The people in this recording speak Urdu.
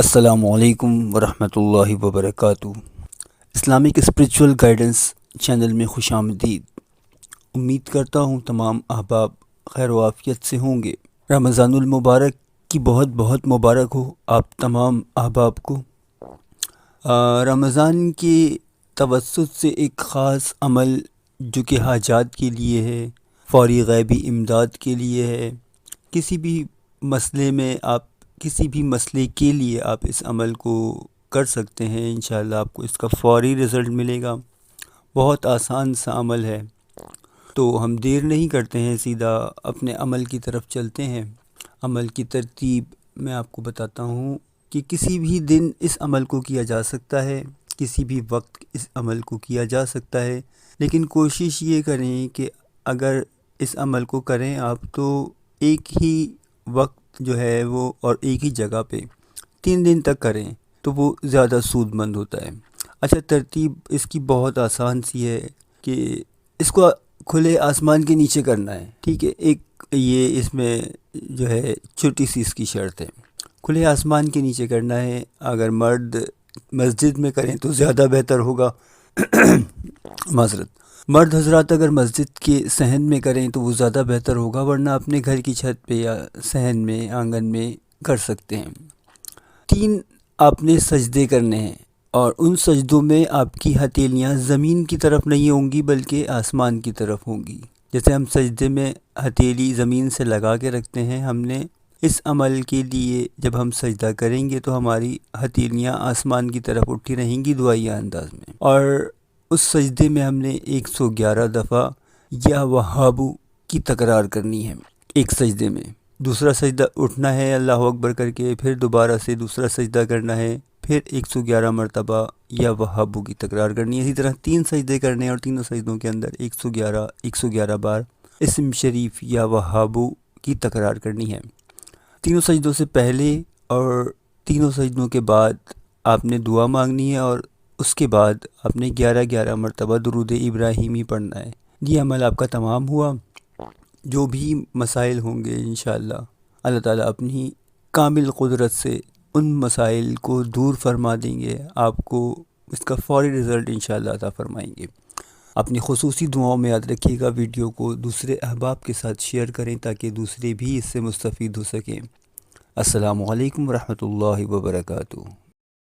السلام علیکم ورحمۃ اللہ وبرکاتہ۔ اسلامک اسپریچول گائیڈنس چینل میں خوش آمدید۔ امید کرتا ہوں تمام احباب خیر و عافیت سے ہوں گے۔ رمضان المبارک کی بہت بہت مبارک ہو آپ تمام احباب کو۔ رمضان کے توسط سے ایک خاص عمل جو کہ حاجات کے لیے ہے، فوری غیبی امداد کے لیے ہے، کسی بھی مسئلے کے لیے آپ اس عمل کو کر سکتے ہیں۔ انشاءاللہ آپ کو اس کا فوری رزلٹ ملے گا۔ بہت آسان سا عمل ہے، تو ہم دیر نہیں کرتے ہیں، سیدھا اپنے عمل کی طرف چلتے ہیں۔ عمل کی ترتیب میں آپ کو بتاتا ہوں کہ کسی بھی دن اس عمل کو کیا جا سکتا ہے، کسی بھی وقت اس عمل کو کیا جا سکتا ہے، لیکن کوشش یہ کریں کہ اگر اس عمل کو کریں آپ تو ایک ہی وقت جو ہے وہ اور ایک ہی جگہ پہ 3 دن تک کریں تو وہ زیادہ سود مند ہوتا ہے۔ اچھا، ترتیب اس کی بہت آسان سی ہے کہ اس کو کھلے آسمان کے نیچے کرنا ہے، ٹھیک ہے۔ یہ اس میں جو ہے چھوٹی سی اس کی شرط ہے، کھلے آسمان کے نیچے کرنا ہے۔ اگر مرد مسجد میں کریں تو زیادہ بہتر ہوگا۔ مرد حضرات اگر مسجد کے صحن میں کریں تو وہ زیادہ بہتر ہوگا، ورنہ اپنے گھر کی چھت پہ یا صحن میں آنگن میں کر سکتے ہیں۔ 3 آپ نے سجدے کرنے ہیں، اور ان سجدوں میں آپ کی ہتھیلیاں زمین کی طرف نہیں ہوں گی بلکہ آسمان کی طرف ہوں گی۔ جیسے ہم سجدے میں ہتھیلی زمین سے لگا کے رکھتے ہیں، ہم نے اس عمل کے لیے جب ہم سجدہ کریں گے تو ہماری ہتھیلیاں آسمان کی طرف اٹھی رہیں گی دعائیہ انداز میں، اور اس سجدے میں ہم نے 111 دفعہ یا وہابو کی تکرار کرنی ہے ایک سجدے میں۔ دوسرا سجدہ اٹھنا ہے اللہ اکبر کر کے، پھر دوبارہ سے دوسرا سجدہ کرنا ہے، پھر 111 مرتبہ یا وہابو کی تکرار کرنی ہے۔ اسی طرح 3 سجدے کرنے ہیں، اور تینوں سجدوں کے اندر 111 بار اسم شریف یا وہابو کی تکرار کرنی ہے۔ تینوں سجدوں سے پہلے اور تینوں سجدوں کے بعد آپ نے دعا مانگنی ہے، اور اس کے بعد آپ نے 11 مرتبہ درود ابراہیمی پڑھنا ہے۔ یہ عمل آپ کا تمام ہوا۔ جو بھی مسائل ہوں گے انشاءاللہ اللہ تعالیٰ اپنی کامل قدرت سے ان مسائل کو دور فرما دیں گے، آپ کو اس کا فوری رزلٹ انشاءاللہ عطا فرمائیں گے۔ اپنی خصوصی دعاؤں میں یاد رکھیے گا، ویڈیو کو دوسرے احباب کے ساتھ شیئر کریں تاکہ دوسرے بھی اس سے مستفید ہو سکیں۔ السلام علیکم ورحمۃ اللہ وبرکاتہ۔